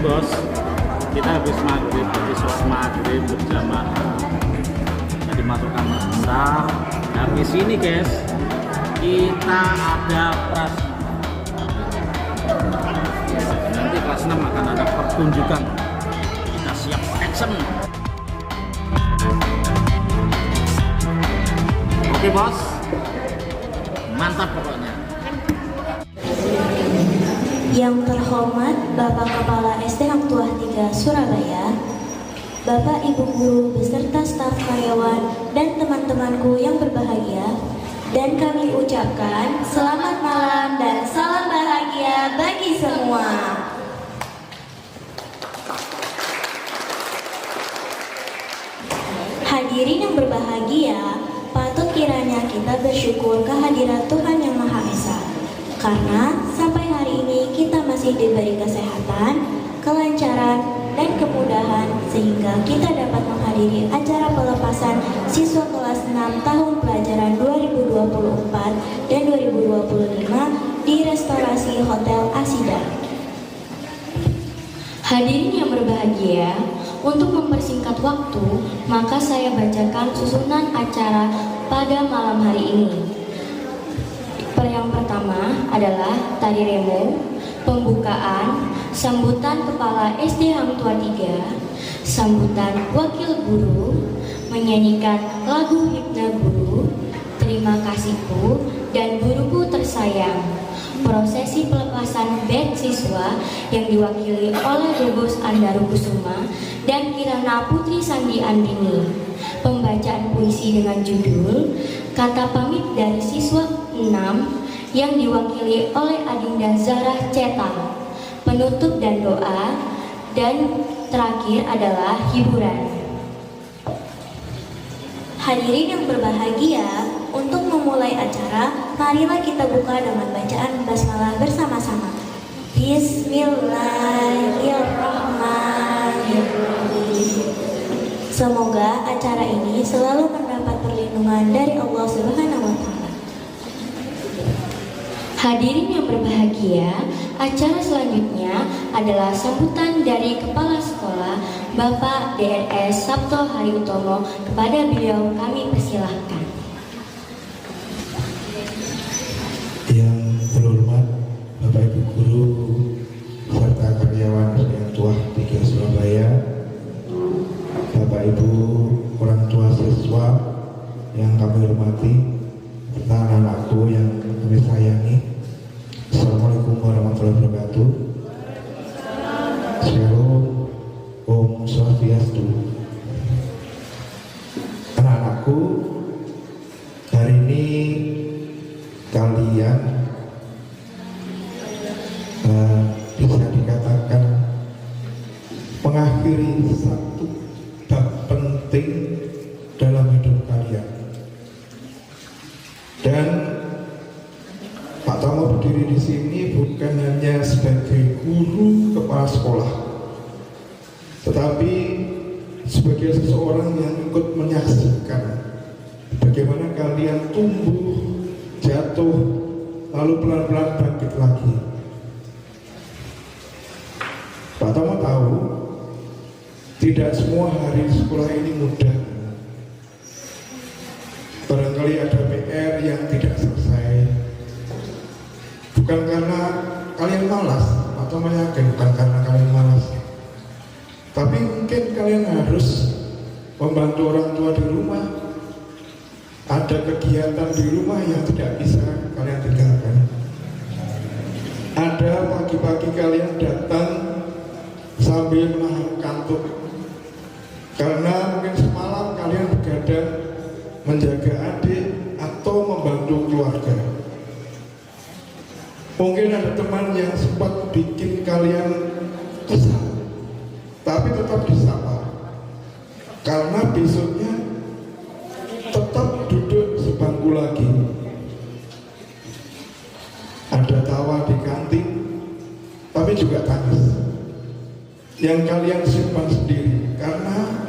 bos, kita habis sholat maghrib berjamaah. Jadi masukkan sebentar. Habis ini guys, kita ada prasma. Nanti kelas 6 akan ada pertunjukan. Kita siap action. Oke bos, mantap pokoknya. Yang terhormat Bapak Kepala SD Hang Tuah 3 Surabaya, Bapak Ibu Guru beserta staf karyawan dan teman-temanku yang berbahagia, dan kami ucapkan selamat malam dan salam bahagia bagi semua. Hadirin yang berbahagia, patut kiranya kita bersyukur kehadiran Tuhan Yang Maha Esa, karena sampai hari ini kita masih diberi kesehatan, kelancaran, dan kemudahan sehingga kita dapat menghadiri acara pelepasan siswa kelas 6 tahun pelajaran 2024 dan 2025 di restorasi Hotel Asida. Hadirin yang berbahagia, untuk mempersingkat waktu, maka saya bacakan susunan acara pada malam hari ini. Yang pertama adalah tari remo, pembukaan, sambutan Kepala SD Hang Tuah 3, sambutan wakil guru, menyanyikan lagu himne guru, terima kasihku, dan guruku tersayang. Prosesi pelepasan band siswa yang diwakili oleh Bubus Andaru Kusuma dan Kirana Putri Sandi Andini. Pembacaan puisi dengan judul Kata Pamit dari Siswa 6 yang diwakili oleh Adinda Zarah Ceta. Penutup dan doa, dan terakhir adalah hiburan. Hadirin yang berbahagia, untuk memulai acara, marilah kita buka dengan bacaan basmalah bersama-sama. Bismillahirrahmanirrahim. Semoga acara ini selalu mendapat perlindungan dari Allah Subhanahu wa Ta'ala. Hadirin yang berbahagia, acara selanjutnya adalah sambutan dari Kepala Sekolah Bapak DRS Sabto Hari Utomo. Kepada beliau kami persilahkan. Yang terhormat Bapak Ibu Guru serta karyawan SD Hang Tuah 3 Surabaya, Bapak Ibu orang tua siswa yang kami hormati, serta anak-anakku yang kami sayangi. Assalamualaikum warahmatullahi wabarakatuh. Shalom, Om Swastiastu. Anak-anakku, hari ini kalian bisa dikatakan mengakhiri satu bab penting dalam hidup kalian. Dan Pak Tomo berdiri di sini bukan hanya sebagai guru kepala sekolah, tetapi sebagai seseorang yang ikut menyaksikan bagaimana kalian tumbuh, jatuh, lalu pelan-pelan bangkit lagi. Pak Tomo tahu tidak semua hari sekolah ini mudah. Barangkali ada PR yang tidak selesai, bukan karena kalian malas, atau meyakin bukan karena kalian malas, tapi mungkin kalian harus membantu orang tua di rumah. Ada kegiatan di rumah yang tidak bisa kalian tinggalkan. Ada pagi-pagi kalian datang sambil menahan kantuk, karena mungkin semalam kalian begadang menjaga adik atau membantu keluarga. Mungkin ada teman yang sempat bikin kalian kesal, tapi tetap disapa, karena besoknya tetap duduk sebangku lagi. Ada tawa di kantin, tapi juga tangis yang kalian simpan sendiri, karena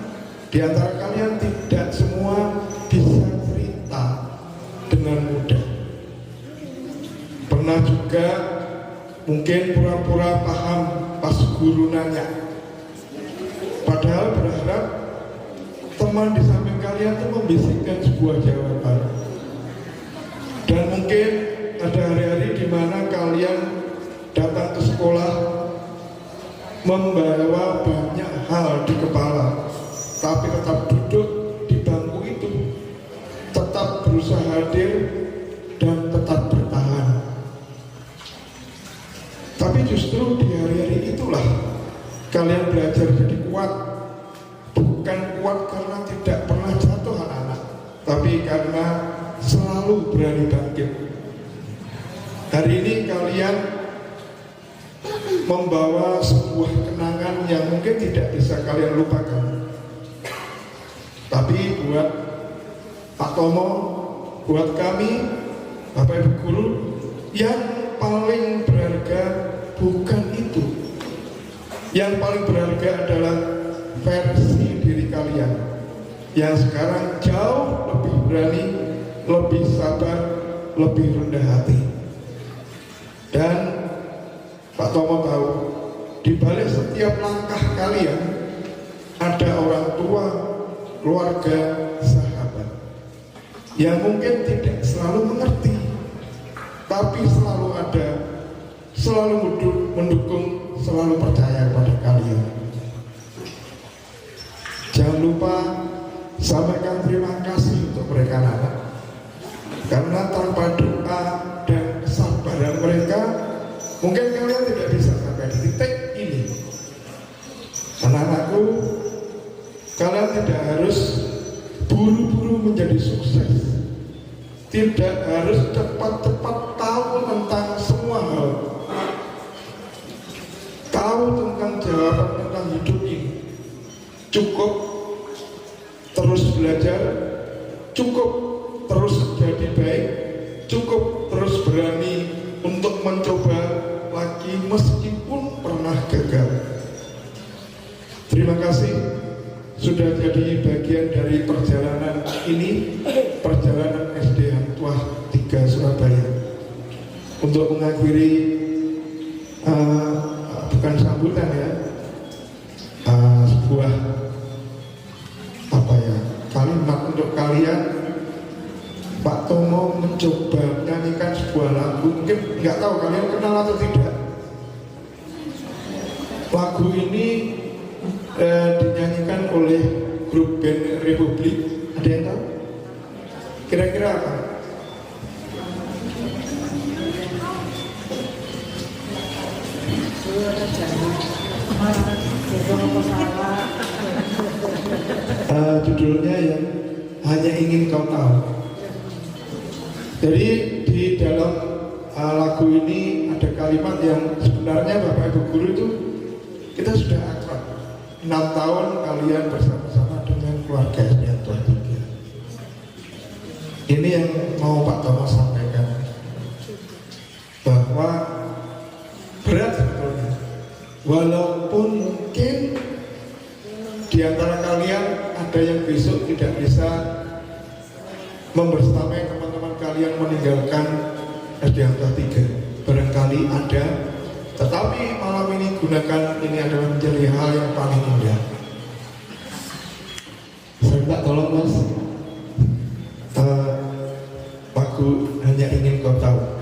di antara kalian tidak semua bisa cerita dengan mudah. Pernah juga mungkin pura-pura paham pas guru nanya, padahal berharap teman di samping kalian itu membisikkan sebuah jawaban. Dan mungkin ada hari-hari di mana kalian datang ke sekolah membawa banyak hal di kepala, tapi tetap duduk di bangku itu, tetap berusaha hadir dan tetap bertahan. Tapi justru di hari-hari itulah kalian belajar jadi kuat. Bukan kuat karena tidak pernah jatuh anak-anak, tapi karena selalu berani bangkit. Hari ini kalian membawa sebuah kenangan yang mungkin tidak bisa kalian lupakan. Tapi buat Pak Tomo, buat kami, Bapak Ibu Guru, yang paling berharga bukan itu. Yang paling berharga adalah versi diri kalian yang sekarang jauh lebih berani, lebih sabar, lebih rendah hati. Dan Pak Tomo tahu, di balik setiap langkah kalian ada orang tua, keluarga, sahabat yang mungkin tidak selalu mengerti, tapi selalu ada, selalu mendukung, selalu percaya kepada kalian. Jangan lupa sampaikan terima kasih untuk mereka anak, karena tanpa doa dan kesabaran mereka mungkin kalian tidak bisa sampai di titik ini. Anak-anakku, kalian tidak harus buru-buru menjadi sukses, tidak harus cepat-cepat tahu tentang semua hal, tahu tentang jawaban tentang hidup ini. Cukup terus belajar, cukup terus jadi baik, cukup terus berani untuk mencoba lagi meskipun pernah gagal. Terima kasih sudah jadi bagian dari perjalanan ini, perjalanan SD Hang Tuah 3 Surabaya. Untuk mengakhiri bukan sambutan ya, sebuah kalimat untuk kalian. Pak Tomo mencoba menyanyikan sebuah lagu, mungkin nggak tahu kalian kenal atau tidak. Lagu ini dinyanyikan oleh grup band Republik. Ada yang tahu? Kira-kira apa? Judulnya yang Hanya Ingin Kau Tahu. Jadi di dalam lagu ini ada kalimat yang sebenarnya Bapak Ibu Guru itu kita sudah akrab. 6 tahun kalian bersama-sama dengan keluarga SD Hang Tuah 3. Ini yang mau Pak Tomo sampaikan, bahwa berat sebetulnya, walaupun mungkin di antara kalian ada yang besok tidak bisa membersamai teman-teman kalian meninggalkan SD Hang Tuah 3, barangkali ada, tetapi malam ini gunakan ini adalah menjadi hal yang paling indah. Saya minta tolong Mas, lagu Hanya Ingin Kau Tahu.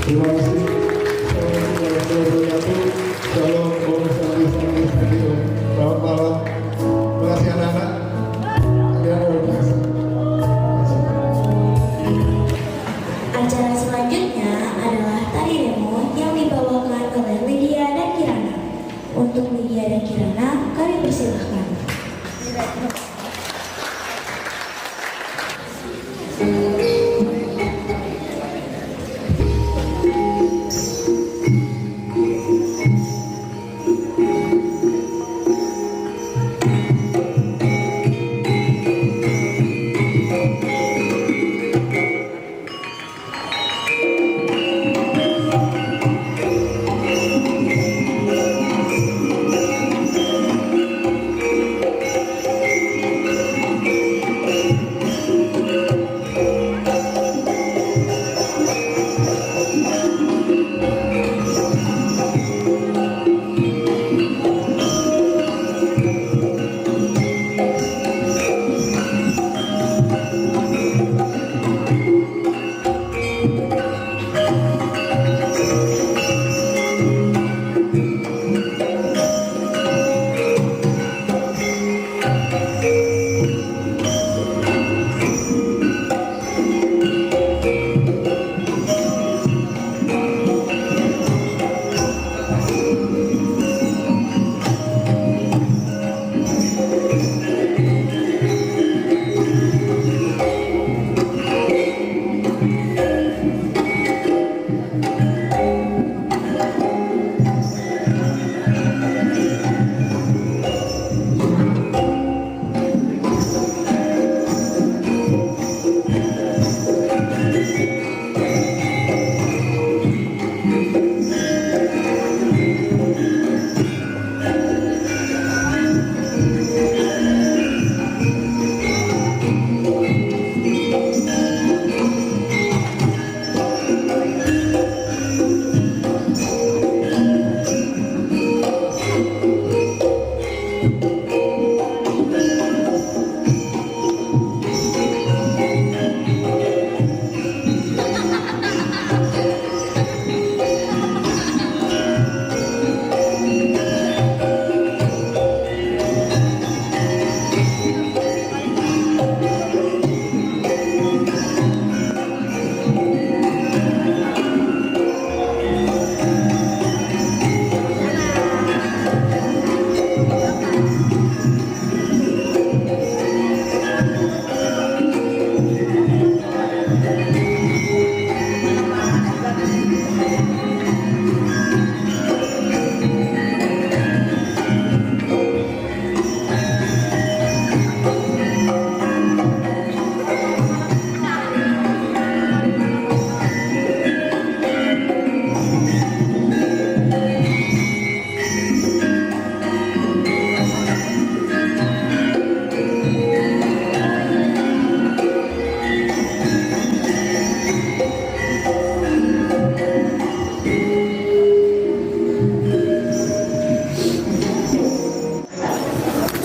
Terima kasih. Assalamualaikum warahmatullahi wabarakatuh. Shalom, Om Swastiastu. Selamat malam. Terima kasih anak-anak. Kalian luar biasa. Acara selanjutnya adalah tari remo yang dibawakan oleh Lydia dan Kirana. Untuk Lydia dan Kirana, kami persilahkan.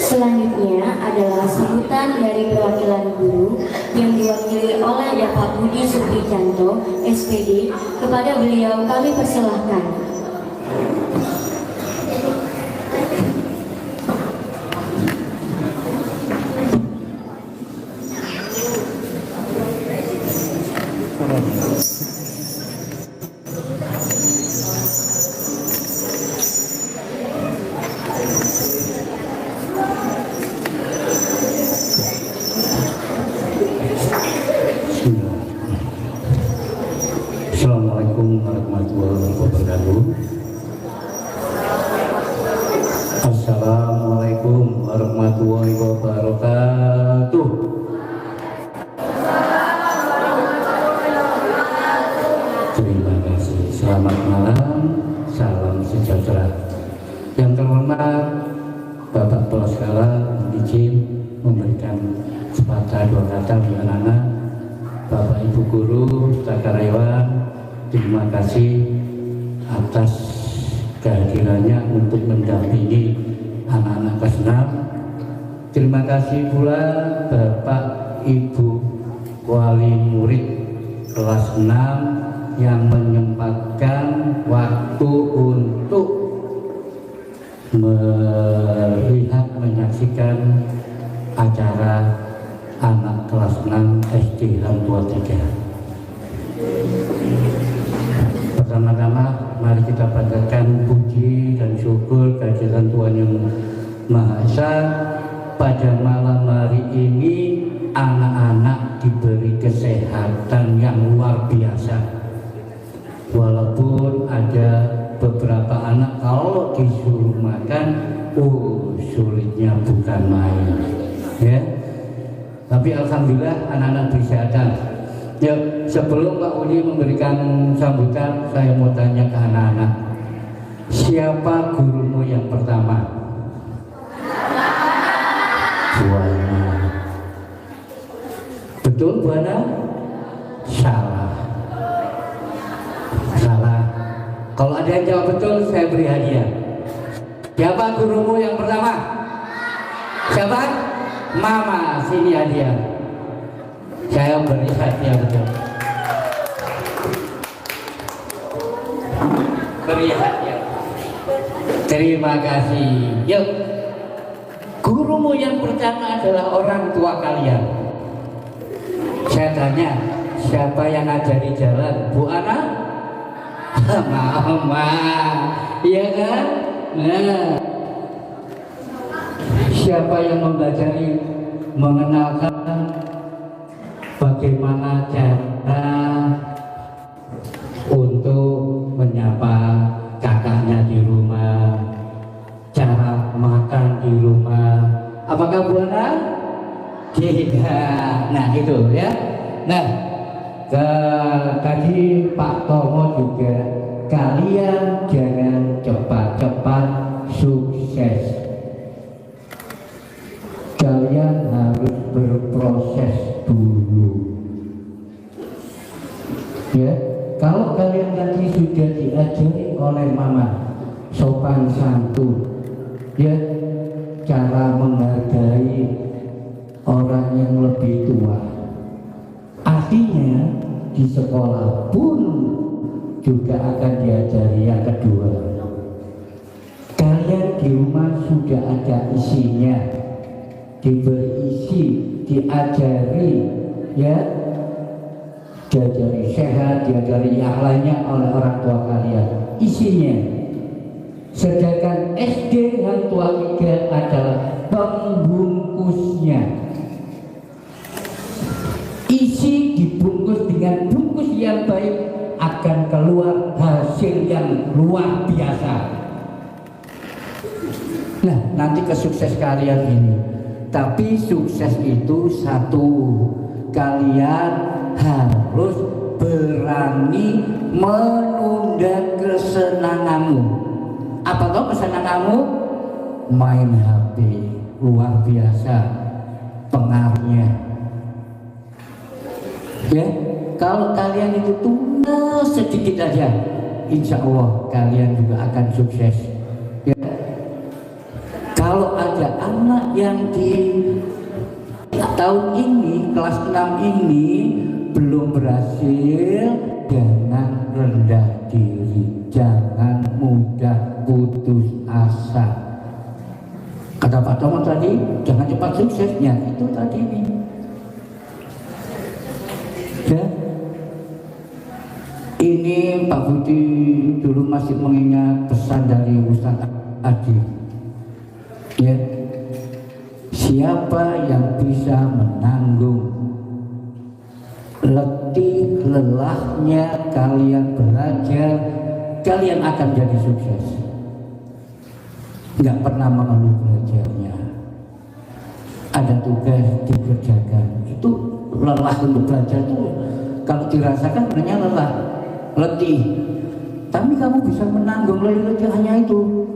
Selanjutnya adalah sambutan dari perwakilan guru yang diwakili oleh Bapak Budi Suprijanto, SPD. Kepada beliau kami persilahkan. Assalamualaikum warahmatullahi wabarakatuh. Assalamualaikum warahmatullahi wabarakatuh. Terima kasih. Selamat malam, salam sejahtera. Yang terhormat Bapak Pelaskala izin memberikan sepatah dua kata bagi anak-anak. Bapak Ibu Guru, Takaryawan, terima kasih atas kehadirannya untuk mendampingi anak-anak kelas 6. Terima kasih pula Bapak Ibu Wali Murid kelas 6 yang menyempatkan waktu untuk melihat menyaksikan acara anak kelas 6 SD Hang Tua 3. Pertama-tama mari kita panjatkan puji dan syukur kehadiran Tuhan Yang Maha Esa. Pada malam hari ini anak-anak diberi kesehatan yang luar biasa. Walaupun ada beberapa anak kalau disuruh makan, sulitnya bukan main, ya. Tapi alhamdulillah anak-anak kesehatan. Ya, sebelum Pak Udi memberikan sambutan, saya mau tanya ke anak-anak, siapa gurumu yang pertama? Buana. Betul Buana? Salah. Salah. Kalau ada yang jawab betul, saya beri hadiah. Siapa gurumu yang pertama? Siapa? Mama, sini hadiah. Saya beri hadiah betul. Beri hadiah. Terima kasih. Yuk. Gurumu yang pertama adalah orang tua kalian. Saya tanya, siapa yang ngajari jalan? Bu Ana? Mama, iya kan? Nah, siapa yang mempelajari, mengenalkan bagaimana cara untuk menyapa kakaknya di rumah, cara makan di rumah? Apakah Bu Ana? Tidak. Nah itu ya. Nah, tadi Pak Tomo juga, kalian jangan cepat-cepat sukses. Kalian harus berproses dulu. Ya, kalau kalian nanti sudah diajari oleh mama sopan santun, ya, cara menghargai orang yang lebih tua, artinya di sekolah pun juga akan diajari yang kedua. Kalian di rumah sudah ada isinya, diberi isi, diajari, ya, diajari sehat, diajari yang lainnya oleh orang tua kalian, isinya. Sedangkan SD Hang Tua 3 adalah pembungkusnya. Isi dibungkus dengan bungkus yang baik, akan keluar hasil yang luar biasa. Nah, nanti kesukses kalian ini. Tapi sukses itu satu, kalian harus berani menunda kesenanganmu. Apa tau kesenanganmu? Main HP, luar biasa pengaruhnya. Ya, kalau kalian itu tunda sedikit aja, insya Allah kalian juga akan sukses. Ya. Kalau ada anak yang di tahun ini, kelas 6 ini belum berhasil, jangan rendah diri, jangan mudah putus asa. Kata Pak Tomo tadi, jangan cepat suksesnya, itu tadi nih. Ya. Ini Pak Budi dulu masih mengingat pesan dari Ustaz Adi. Ya, siapa yang bisa menanggung letih lelahnya kalian belajar, kalian akan jadi sukses. Nggak pernah mengeluh belajarnya. Ada tugas dikerjakan, itu lelah untuk belajar itu kalau dirasakan sebenarnya lelah, letih. Tapi kamu bisa menanggung letih hanya itu.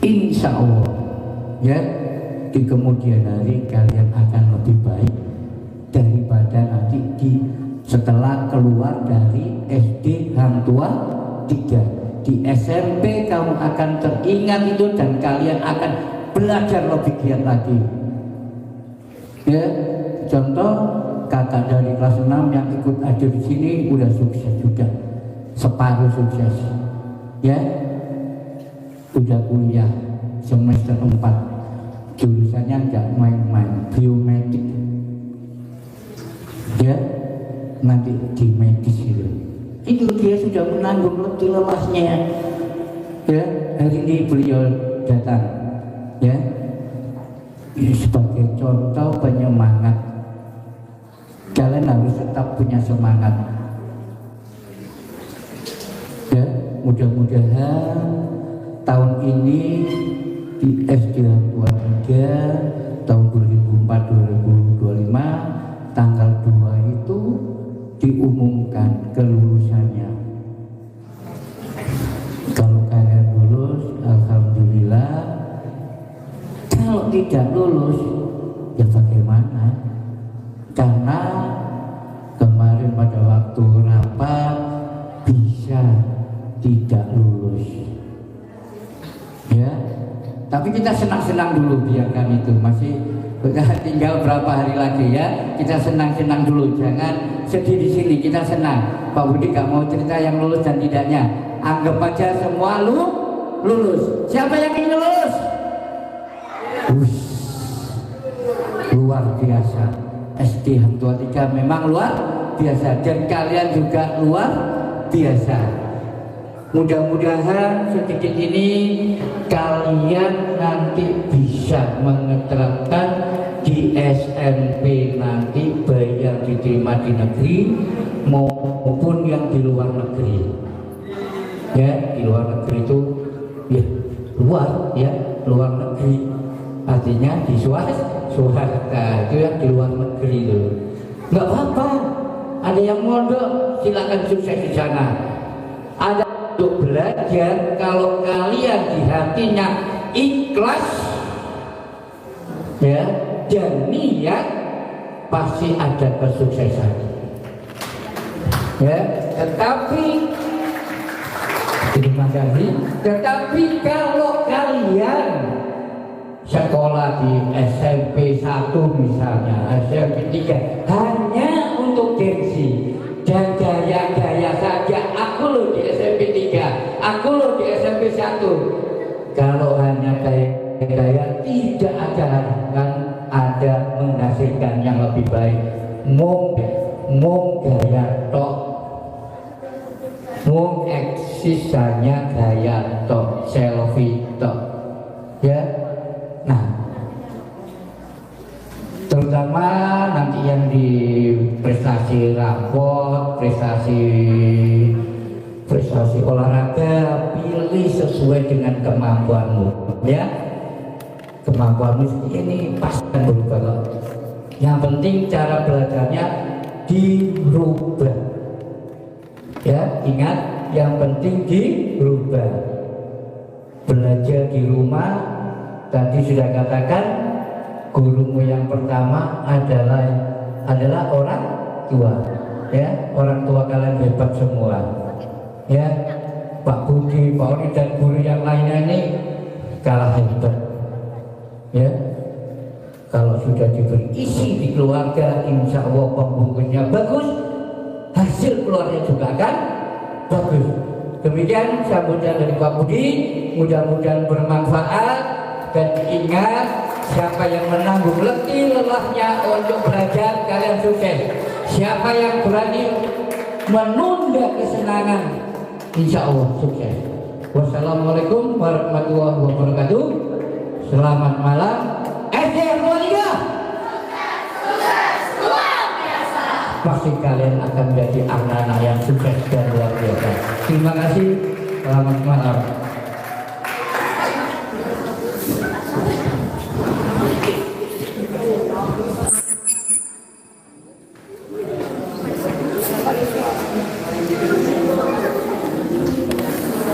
Insya Allah, ya, di kemudian hari kalian akan lebih baik daripada nanti setelah keluar dari SD Hang Tua 3. Di SMP kamu akan teringat itu dan kalian akan belajar lebih giat lagi. Ya, contoh kakak dari kelas 6 yang ikut ada di sini udah sukses juga, separuh sukses, ya, udah kuliah semester 4, jurusannya nggak main-main, biomedik, ya, nanti di medis itu dia sudah menanggung letih lemasnya, ya. Hari ini beliau datang, ya, ini sebagai contoh penyemangat. Kalian harus tetap punya semangat, ya. Mudah-mudahan tahun ini di SD Hangtua 3 tahun 2004-2025 tanggal 2 itu diumumkan kelulusannya. Kalau kalian lulus, alhamdulillah. Kalau tidak lulus, ya bagaimana? Karena kemarin pada waktu rapat bisa tidak lulus, ya. Tapi kita senang-senang dulu, biarkan itu masih tinggal berapa hari lagi, ya. Kita senang-senang dulu, jangan sedih di sini. Kita senang. Pak Budi gak mau cerita yang lulus dan tidaknya. Anggap aja semua lulus. Siapa yang ingin lulus? Luar biasa. SD Hangtua 3 memang luar biasa, dan kalian juga luar biasa. Mudah-mudahan sedikit ini kalian nanti bisa menerapkan di SMP nanti, baik yang diterima di negeri maupun yang di luar negeri, ya. Di luar negeri itu ya luar, ya, luar negeri artinya di swasta itu yang di luar negeri itu nggak apa-apa. Ada yang mondok, silakan sukses di sana. Ada untuk belajar, kalau kalian di hatinya ikhlas, ya, dan niat, pasti ada kesuksesan, ya. Tetapi terima kasih. Tetapi kalau kalian sekolah di SMP 1 misalnya, SMP 3 hanya untuk gengsi dan gaya-gaya saja, aku loh di SMP 3, aku loh di SMP 1. Kalau hanya gaya-gaya, tidak akan ada menghasilkan yang lebih baik. Mung gaya tok, mung eksisannya gaya tok, selfie tok, ya. Nah, terutama nanti yang di prestasi raport, prestasi olahraga, pilih sesuai dengan kemampuanmu, ya. Kemampuanmu ini pasti akan berubah. Yang penting cara belajarnya dirubah, ya. Ingat, yang penting dirubah. Belajar di rumah, tadi sudah katakan, gurumu yang pertama adalah orang tua, ya. Orang tua kalian hebat semua, ya. Pak Budi, Pak Oni, dan guru yang lainnya ini kalah hebat, ya. Kalau sudah diberi isi di keluarga, insya Allah pembungkusnya bagus, hasil keluarnya juga akan bagus. Demikian sambutan dari Pak Budi, mudah-mudahan bermanfaat. Dan ingat, siapa yang menanggung letih lelahnya untuk belajar, kalian sukses. Siapa yang berani menunda kesenangan, insya Allah sukses. Wassalamualaikum warahmatullahi wabarakatuh. Selamat malam. SD Hangtua 3. Pasti kalian akan menjadi anak-anak yang sukses dan luar biasa. Terima kasih. Selamat malam.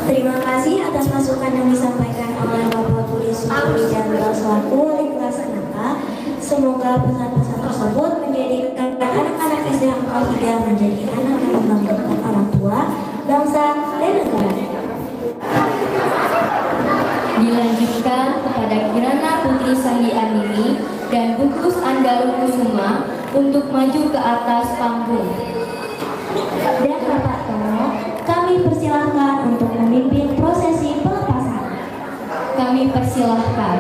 Terima kasih atas masukan yang disampaikan oleh Bapak Budi Suprijanto selaku Wali Kelas Anaka. Semoga pesan-pesan tersebut menjadikan anak-anak SD Hangtua 3 menjadi anak yang membanggakan orang tua, bangsa, dan negara. Dilanjutkan kepada Kirana Putri Sandi Andini dan Bungkus Andarul Kusuma untuk maju ke atas panggung. Dan Bapak Tono, kami persilahkan untuk memimpin prosesi pelepasan. Kami persilahkan.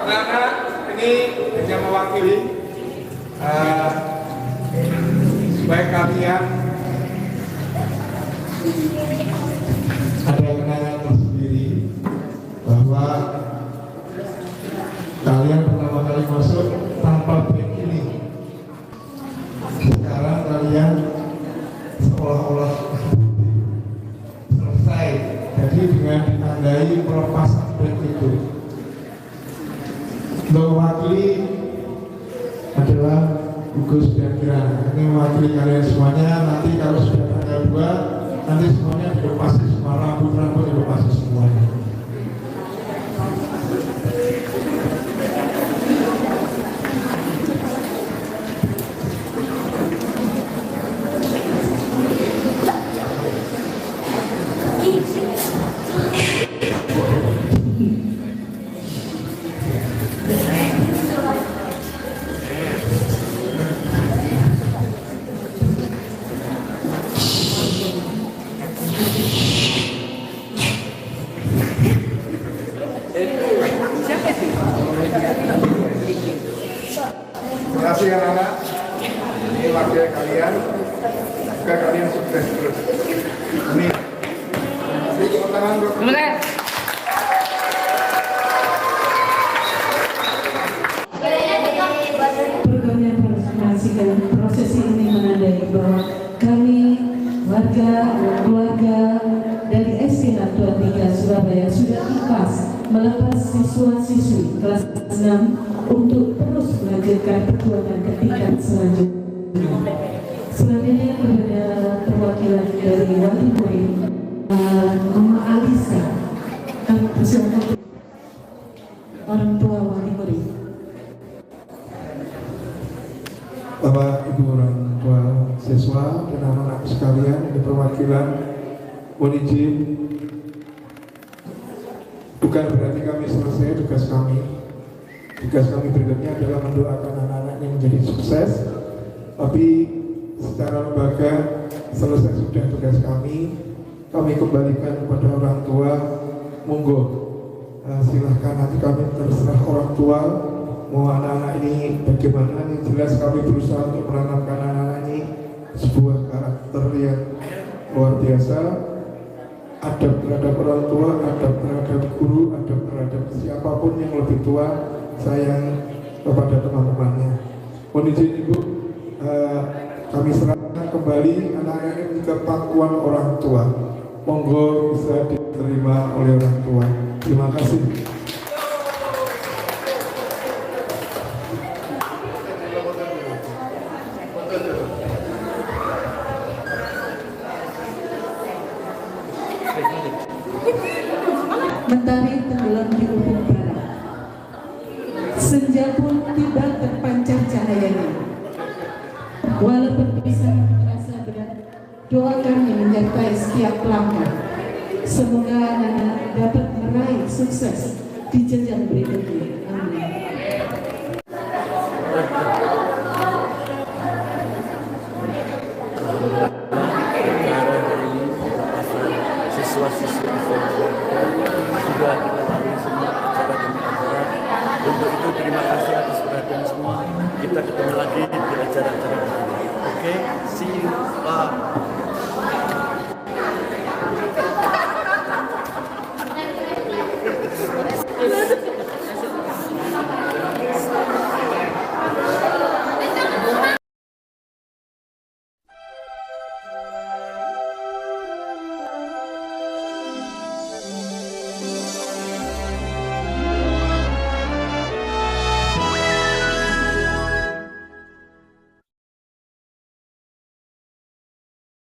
Karena ini yang mewakili supaya kalian ada kenangan tersendiri bahwa kalian pertama kali masuk tanpa ini. Sekarang kalian seolah-olah selesai. Jadi dengan ditandai pelepasan break itu. Untuk mewakili adalah Gugus dan Kirana. Ini mewakili kalian semuanya. Nanti kalau sudah tanggal 2, nanti semuanya dilepasi, semua rambut-rambut dilepasi semuanya. Terima kasih anak-anak. Ini wakil kalian. Semoga kalian sukses terus. Amin. Tepuk tangan bro. Programnya menyaksikan prosesi ini menandai bahwa kami warga dan keluarga dari SD Natural 3 Surabaya sudah ikhlas melepas siswa-siswi kelas 6 untuk terus melanjutkan perjuangan ke tingkat selanjutnya. Selanjutnya kepada perwakilan dari wali murid Mama Alisa, kami persilakan orang tua wali murid. Bapak Ibu orang tua siswa dan anak-anak sekalian, ini perwakilan mohon izin, bukan berarti kami selesai tugas kami. Tugas kami berikutnya adalah mendoakan anak-anaknya menjadi sukses. Tapi secara lembaga selesai sudah tugas kami kembalikan kepada orang tua. Monggo silahkan, nanti kami terserah orang tua mau anak-anak ini bagaimana. Yang jelas kami berusaha untuk menanamkan anak-anak ini sebuah karakter yang luar biasa, adab terhadap orang tua, adab terhadap guru, adab terhadap siapapun yang lebih tua, sayang kepada teman-temannya. Mohon izin Ibu, kami serahkan kembali anak-anak ini ke pangkuan orang tua. Monggo bisa diterima oleh orang tua. Terima kasih. Mentari tenggelam di ufuk barat, senja pun tiba terpancar cahayanya. Walaupun bisa terasa berat, doakan yang menyertai setiap langkah. Semoga anak dapat meraih sukses di jenjang berikutnya. Amin. Siswa-siswa sudah kita lalui semua acara demi acara. Untuk itu terima kasih atas perhatian semua. Kita ketemu lagi di acara-acara berikutnya. Oke, see you. Bye.